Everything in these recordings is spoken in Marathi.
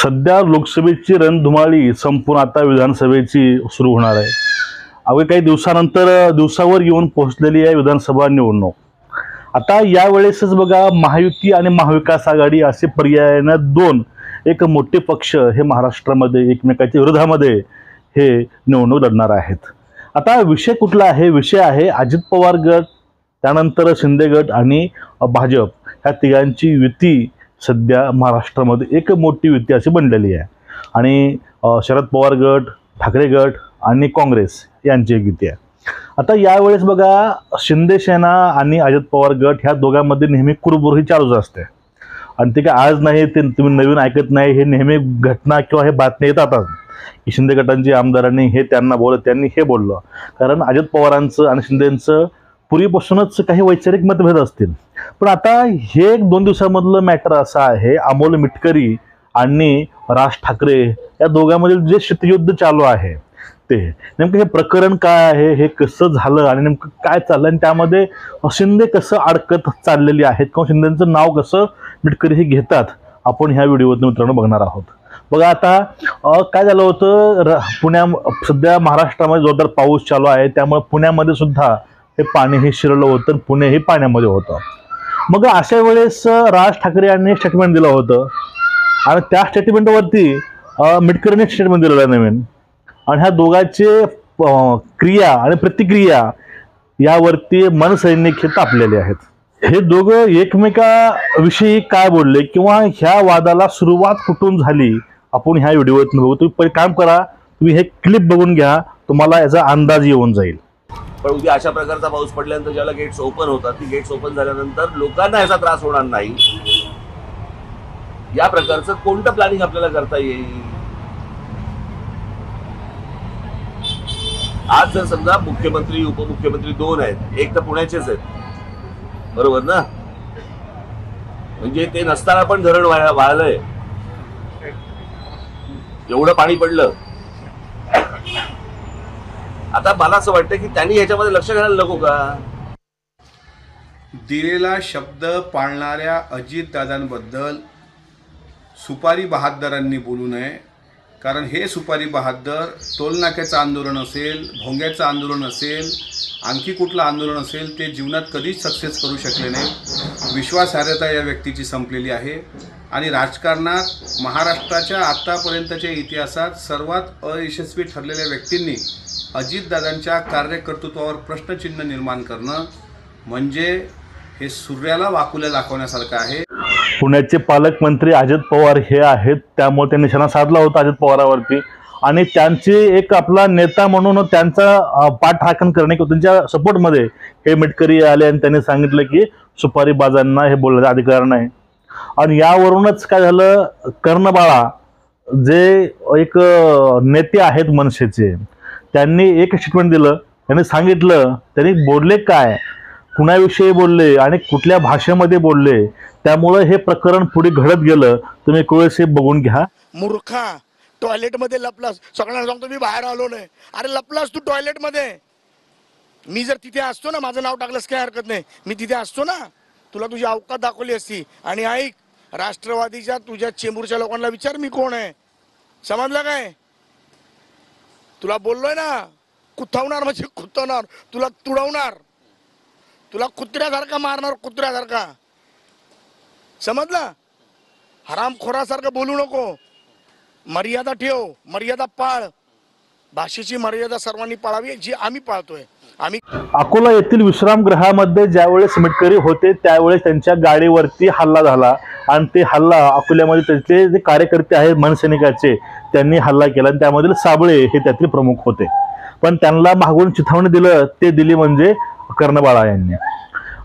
सध्या लोकसभेची रणधुमाळी संपून आता विधानसभेची सुरू होणार आहे। अवघ्या काही दिवसानंतर दिवसावर येऊन पोहोचलेली आहे विधानसभा निवडणूक। आता यावेळेसच बघा, महायुती आणि महाविकास आघाडी असे पर्यायाने दोन एक मोठे पक्ष हे महाराष्ट्रामध्ये एकमेकांच्या विरोधामध्ये हे निवडणूक लढणार आहेत। आता विषय कुठला आहे? विषय आहे अजित पवार गट, त्यानंतर शिंदे गट आणि भाजप ह्या तिघांची युती सध्या महाराष्ट्रामध्ये एक मोठी युती अशी बनलेली आहे। आणि शरद पवार गट, ठाकरे गट आणि काँग्रेस यांची एक युती आहे। आता यावेळेस बघा, शिंदे सेना आणि अजित पवार गट ह्या दोघांमध्ये नेहमी कुरबुर ही चालूच असते। आणि ते काय आज नाही, ते तुम्ही नवीन ऐकत नाही, हे नेहमी घटना किंवा हे बातम्या येतातच की शिंदे गटांची आमदारांनी हे त्यांना बोललं, त्यांनी हे बोललं। कारण अजित पवारांचं आणि शिंदेंचं पूर्वीपासूनच काही वैचारिक मतभेद असतील। पण आता हे एक दोन दिवसामधलं मॅटर असं आहे, अमोल मिटकरी आणि राज ठाकरे या दोघांमधील जे शीतयुद्ध चालू आहे ते नेमकं हे प्रकरण काय आहे, हे कसं झालं आणि नेमकं काय चाललं आणि त्यामध्ये शिंदे कसं अडकत चाललेली आहेत किंवा शिंदेंचं नाव कसं मिटकरी हे घेतात, आपण ह्या व्हिडिओतून मित्रांनो बघणार आहोत। बघा, आता काय झालं होतं, सध्या महाराष्ट्रामध्ये जोरदार पाऊस चालू आहे, त्यामुळे पुण्यामध्ये सुद्धा हे पाणी हे शिरलं होतं, पुणे हे पाण्यामध्ये होतं। मग अशा वेळेस राज ठाकरे यांनी स्टेटमेंट दिलं होतं आणि त्या स्टेटमेंटवरती मिटकरीने स्टेटमेंट दिलेलं आहे नवीन। आणि ह्या दोघांचे क्रिया आणि प्रतिक्रिया यावरती मनसैनिक हे तापलेले आहेत। हे दोघं एकमेकाविषयी काय बोलले किंवा ह्या वादाला सुरुवात कुठून झाली, आपण ह्या व्हिडिओतून बघू। तुम्ही काम करा, तुम्ही हे क्लिप बघून घ्या, तुम्हाला याचा अंदाज येऊन जाईल। पण उद्या अशा प्रकारचा पाऊस पडल्यानंतर ज्याला गेट्स ओपन होतात, ती गेट्स ओपन झाल्यानंतर लोकांना याचा त्रास होणार नाही, या प्रकारचं कोणतं प्लॅनिंग आपल्याला करता येईल? आज जर समजा मुख्यमंत्री उपमुख्यमंत्री दोन आहेत, एक तर पुण्याचेच आहेत, बरोबर ना? म्हणजे ते नसताना पण धरण वाळलंय, एवढं पाणी पडलं। आता मला असं वाटतं की त्यांनी ह्याच्यामध्ये लक्ष घालायला नको का? दिलेला शब्द पाळणाऱ्या अजितदादांबद्दल सुपारी बहाद्दरांनी बोलू नये। कारण हे सुपारी बहाद्दर टोलनाक्याचं आंदोलन असेल, भोंग्याचं आंदोलन असेल, आणखी कुठलं आंदोलन असेल, ते जीवनात कधीच सक्सेस करू शकले नाही। विश्वासार्हता या व्यक्तीची संपलेली आहे आणि राजकारणात महाराष्ट्राच्या आतापर्यंतच्या इतिहासात सर्वात अयशस्वी ठरलेल्या व्यक्तींनी अजितदादांच्या कार्यकर्तृत्वावर प्रश्नचिन्ह निर्माण करणं म्हणजे हे सूर्याला वाकुल्या दाखवण्यासारखं आहे। पुण्याचे पालकमंत्री अजित पवार हे आहेत, त्यामुळे त्यांनी निशाणा साधला होता अजित पवारांवरती आणि त्यांचे एक आपला नेता म्हणून त्यांचा पाठराखण करणे किंवा त्यांच्या सपोर्टमध्ये हे मिटकरी आले आणि त्यांनी सांगितलं की सुपारीबाजांना हे बोलण्याचा अधिकार नाही। आणि यावरूनच काय झालं, कर्णबाळा जे एक नेते आहेत मनसेचे, त्यांनी एक स्टेटमेंट दिलं, त्यांनी सांगितलं त्यांनी बोलले काय, कुणाविषयी बोलले आणि कुठल्या भाषेमध्ये बोलले, त्यामुळे हे प्रकरण पुढे घडत गेलं। तुम्ही कोळसे बघून घ्या। मूर्खा, टॉयलेट मध्ये लपलास, सगळ्यांना सांगतो मी बाहेर आलो नाही, अरे लपलास तू टॉयलेट मध्ये। मी जर तिथे असतो ना, माझं नाव टाकलंस काय हरकत नाही, मी तिथे असतो ना, तुला तुझी अवकात दाखवली असती। आणि ऐक, राष्ट्रवादीच्या तुझ्या चेंबूरच्या लोकांना विचार मी कोण आहे, समजलं काय? तुला बोललोय ना, कुथवणार म्हणजे कुथवणार, तुला तुडवणार, तुला कुत्र्यासारखा मारणार, कुत्र्यासारखा, समजलं? हरामखोरासारखं बोलू नको, मर्यादा ठेव, मर्यादा पाळ। भाषेची मर्यादा सर्वांनी पाळावी, जी आम्ही पाळतोय। आम्ही अकोला येथील विश्रामगृहामध्ये ज्यावेळेस मिटकरी होते त्यावेळेस त्यांच्या गाडीवरती हल्ला झाला आणि ते हल्ला अकोल्यामध्ये त्याचे जे कार्यकर्ते आहेत मनसैनिकाचे, त्यांनी हल्ला केला आणि त्यामधील साबळे हे त्यातील प्रमुख होते। पण त्यांना मागून चिथावणी दिली म्हणजे कर्णबाळा यांनी,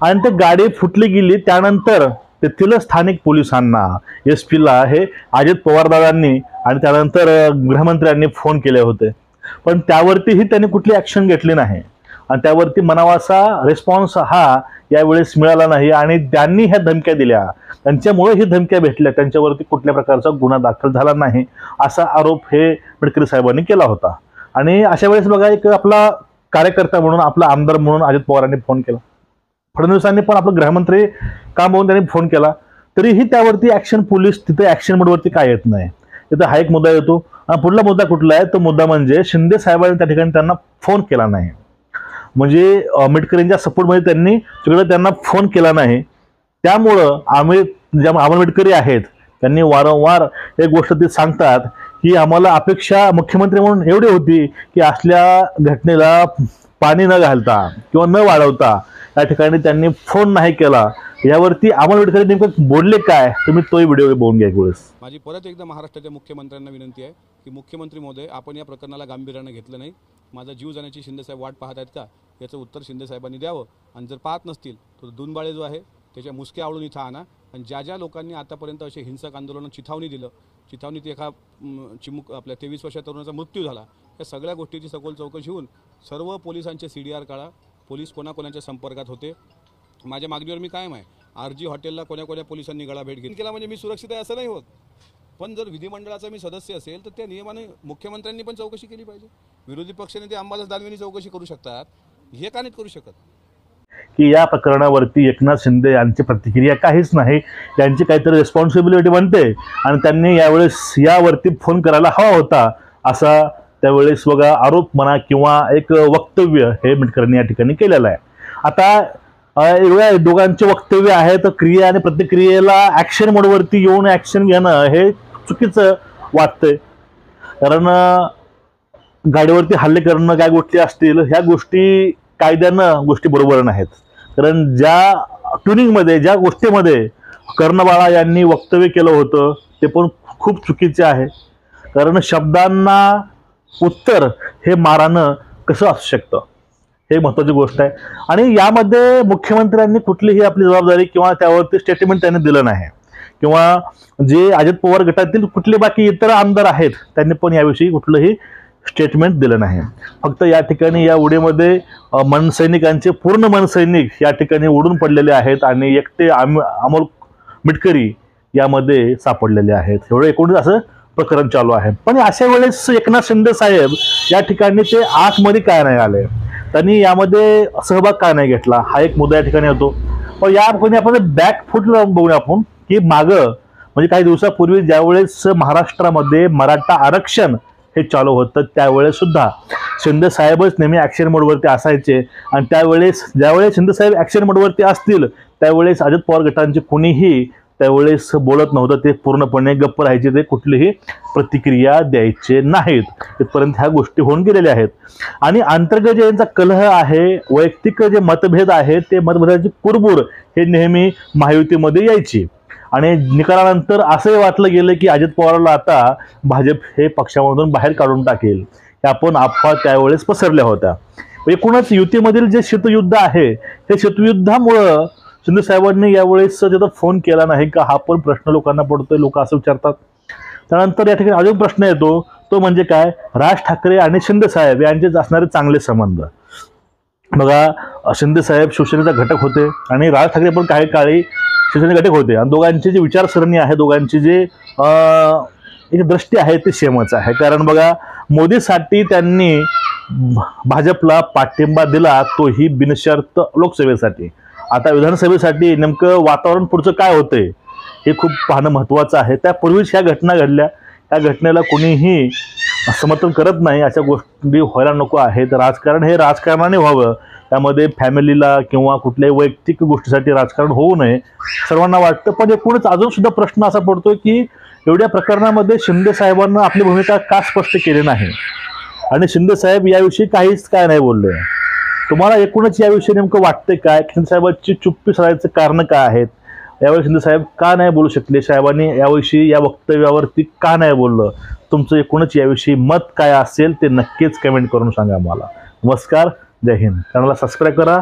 आणि ते गाडी फुटली गेली। त्यानंतर तेथील स्थानिक पोलिसांना, SP ला हे अजित पवारदादांनी आणि त्यानंतर गृहमंत्र्यांनी फोन केले होते, पण त्यावरतीही त्यांनी कुठली ॲक्शन घेतली नाही आणि त्यावरती मनावासा रिस्पॉन्स हा यावेळेस मिळाला नाही। आणि त्यांनी ह्या धमक्या दिल्या, त्यांच्यामुळे ही धमक्या भेटल्या, त्यांच्यावरती कुठल्या प्रकारचा गुन्हा दाखल झाला नाही असा आरोप हे मिटकरी साहेबांनी केला होता। आणि अशा वेळेस बघा, एक आपला कार्यकर्ता म्हणून, आपला आमदार म्हणून अजित पवारांनी फोन केला, फडणवीसांनी पण आपलं गृहमंत्री काम म्हणून त्यांनी फोन केला, तरीही त्यावरती ॲक्शन, पोलीस तिथे ॲक्शन मोडवरती काय येत नाही। तिथं हा एक मुद्दा येतो. आणि पुढला मुद्दा कुठला आहे? तो मुद्दा म्हणजे शिंदे साहेबांनी त्या ठिकाणी त्यांना फोन केला नाही. म्हणजे आंबेडकरांच्या सपोर्टमध्ये त्यांनी तिकडे त्यांना फोन केला नाही. त्यामुळं अमोल मिटकरी आहेत त्यांनी वारंवार एक गोष्ट ते सांगतात की आम्हाला अपेक्षा मुख्यमंत्री म्हणून एवढी होती की असल्या घटनेला पाणी न घालता किंवा न वाढवता या ठिकाणी त्यांनी फोन नाही केला. यावरती अमोल मिटकरी नेमकं बोलले काय, तुम्ही तोही व्हिडिओ बघून घ्या एक वेळेस. माझी परत एकदा महाराष्ट्राच्या मुख्यमंत्र्यांना विनंती आहे की मुख्यमंत्री महोदय, आपण या प्रकरणाला गांभीर्याने घेतलं नाही. माझा जीव जाण्याची शिंदेसाहेब वाट पाहत आहेत का, याचं उत्तर शिंदेसाहेबांनी द्यावं. आणि जर पाहत नसतील तर दुनबाळे जो आहे त्याच्या मुसक्या आवळून इथं आणा. आणि ज्या ज्या लोकांनी आतापर्यंत असे हिंसक आंदोलन चिथावणीत एका आपल्या 23 वर्षाच्या तरुणाचा मृत्यू झाला, या सगळ्या गोष्टीची सखोल चौकशी होऊन सर्व पोलिसांचे CDR काढा. पोलीस कोणाकोणाच्या संपर्कात होते, माझ्या मागणीवर मी कायम आहे. RG हॉटेलला कोण्या पोलिसांनी गळाभेट केला म्हणजे मी सुरक्षित आहे असं नाही होत. पण जर विधिमंडळाचा मी सदस्य असेल तर त्या नियमाने मुख्यमंत्र्यांनी पण चौकशी केली पाहिजे. विरोधी पक्षनेते अंबादास दानवेंनी चौकशी करू शकतात, हे का नाहीत करू शकत? की या प्रकरणावरती एकनाथ शिंदे यांची प्रतिक्रिया काहीच नाही, यांची काहीतरी रिस्पॉन्सिबिलिटी बनते आणि त्यांनी यावेळेस यावरती फोन करायला हवा होता असा त्यावेळेस बघा आरोप म्हणा किंवा एक वक्तव्य हे मिटकरींनी या ठिकाणी केलेलं आहे. आता एवढ्या दोघांचे वक्तव्य आहे तर क्रिया आणि प्रतिक्रियेला ॲक्शन मोडवरती येऊन ॲक्शन घेणं हे चुकीचं वाटतंय. कारण गाडीवरती हल्ले करणं काय गोष्टी असतील ह्या गोष्टी कायद्यानं गोष्टी बरोबर नाहीत. कारण ज्या ट्युनिंगमध्ये ज्या गोष्टीमध्ये कर्णबाळा यांनी वक्तव्य केलं होतं ते पण खूप चुकीचे आहे. कारण शब्दांना उत्तर हे मारानं कसं असू शकतं हे महत्त्वाची गोष्ट आहे. आणि यामध्ये मुख्यमंत्र्यांनी कुठलीही आपली जबाबदारी किंवा त्यावरती स्टेटमेंट त्यांनी दिलं नाही. किंवा जे अजित पवार गटातील कुठले बाकी इतर आमदार आहेत त्यांनी पण याविषयी कुठलंही स्टेटमेंट दिलं नाही. फक्त या ठिकाणी या उडीमध्ये मनसैनिकांचे पूर्ण मनसैनिक या ठिकाणी उडून पडलेले आहेत आणि एकटे अमोल मिटकरी यामध्ये सापडलेले आहेत. एवढं एकूणच असं प्रकरण चालू आहे. पण अशा वेळेस एकनाथ शिंदे साहेब या ठिकाणी ते आतमध्ये काय नाही आले, त्यांनी यामध्ये सहभाग का नाही घेतला, हा एक मुद्दा या ठिकाणी येतो. पण या ठिकाणी आपण बॅकफूट बघूया आपण की मागं म्हणजे काही दिवसापूर्वी ज्यावेळेस महाराष्ट्रामध्ये मराठा आरक्षण हे चालू होतं त्यावेळेस सुद्धा शिंदे साहेबच नेहमी ॲक्शन मोडवरती असायचे. आणि ज्यावेळेस शिंदे साहेब ॲक्शन मोडवरती असतील त्यावेळेस अजित पवार गटांचे कोणीही त्यावेळेस बोलत नव्हतं, ते पूर्णपणे गप्प राहायचे, ते कुठलीही प्रतिक्रिया द्यायचे नाहीत. इथपर्यंत ह्या गोष्टी होऊन गेलेल्या आहेत. आणि अंतर्गत जे यांचा कलह आहे, वैयक्तिक जे मतभेद आहेत ते मतभेदाची कुरबुर हे नेहमी महायुतीमध्ये यायची. आणि निकालानंतर असंही वाटलं गेलं की अजित पवारला आता भाजप हे पक्षामधून बाहेर काढून टाकेल, ह्या पण अफवा त्यावेळेस पसरल्या होत्या. एकूणच युतीमधील जे शीतयुद्ध आहे ते शीतयुद्धामुळं शिंदे साहेबांनी यावेळेस तिथं फोन केला नाही का, हा पण प्रश्न लोकांना पडतोय, लोक असं विचारतात. त्यानंतर या ठिकाणी अजून प्रश्न येतो तो म्हणजे काय, राज ठाकरे आणि शिंदे साहेब यांचे असणारे चांगले संबंध. बघा शिंदे साहेब शिवसेनेचा घटक होते आणि राज ठाकरे पण काही काळी शिवसेने घटक होते आणि दोघांची जी विचारसरणी आहे, दोघांची जे एक दृष्टी आहे ते सेमच आहे. कारण बघा मोदीसाठी त्यांनी भाजपला पाठिंबा दिला, तोही बिनशर्त लोकसेवेसाठी. आता विधानसभेसाठी नेमकं वातावरण पुढचं काय होतंय हे खूप पाहणं महत्त्वाचं आहे. त्यापूर्वीच ह्या घटना घडल्या, त्या घटनेला कोणीही समर्थन करत नाही, अशा गोष्टी व्हायला नको आहेत. राजकारण हे राजकारणाने व्हावं, त्यामध्ये फॅमिलीला किंवा कुठल्याही वैयक्तिक गोष्टीसाठी राजकारण होऊ नये सर्वांना वाटतं. पण एकूणच अजून सुद्धा प्रश्न असा पडतोय की एवढ्या प्रकरणामध्ये शिंदे साहेबांना आपली भूमिका का स्पष्ट केली नाही आणि शिंदे साहेब याविषयी काहीच काय नाही बोलले. तुम्हाला एकूणच याविषयी नेमकं वाटतंय काय, शिंदे साहेबांची चुप्पी सरायचं कारण काय आहेत, यावेळी शिंदे साहेब का नाही बोलू शकले, साहेबांनी याविषयी या वक्तव्यावरती का नाही बोललं, तुमचं एकूणच याविषयी मत काय असेल ते नक्कीच कमेंट करून सांगा मला. नमस्कार, जय हिंद. चॅनलला सबस्क्राईब करा.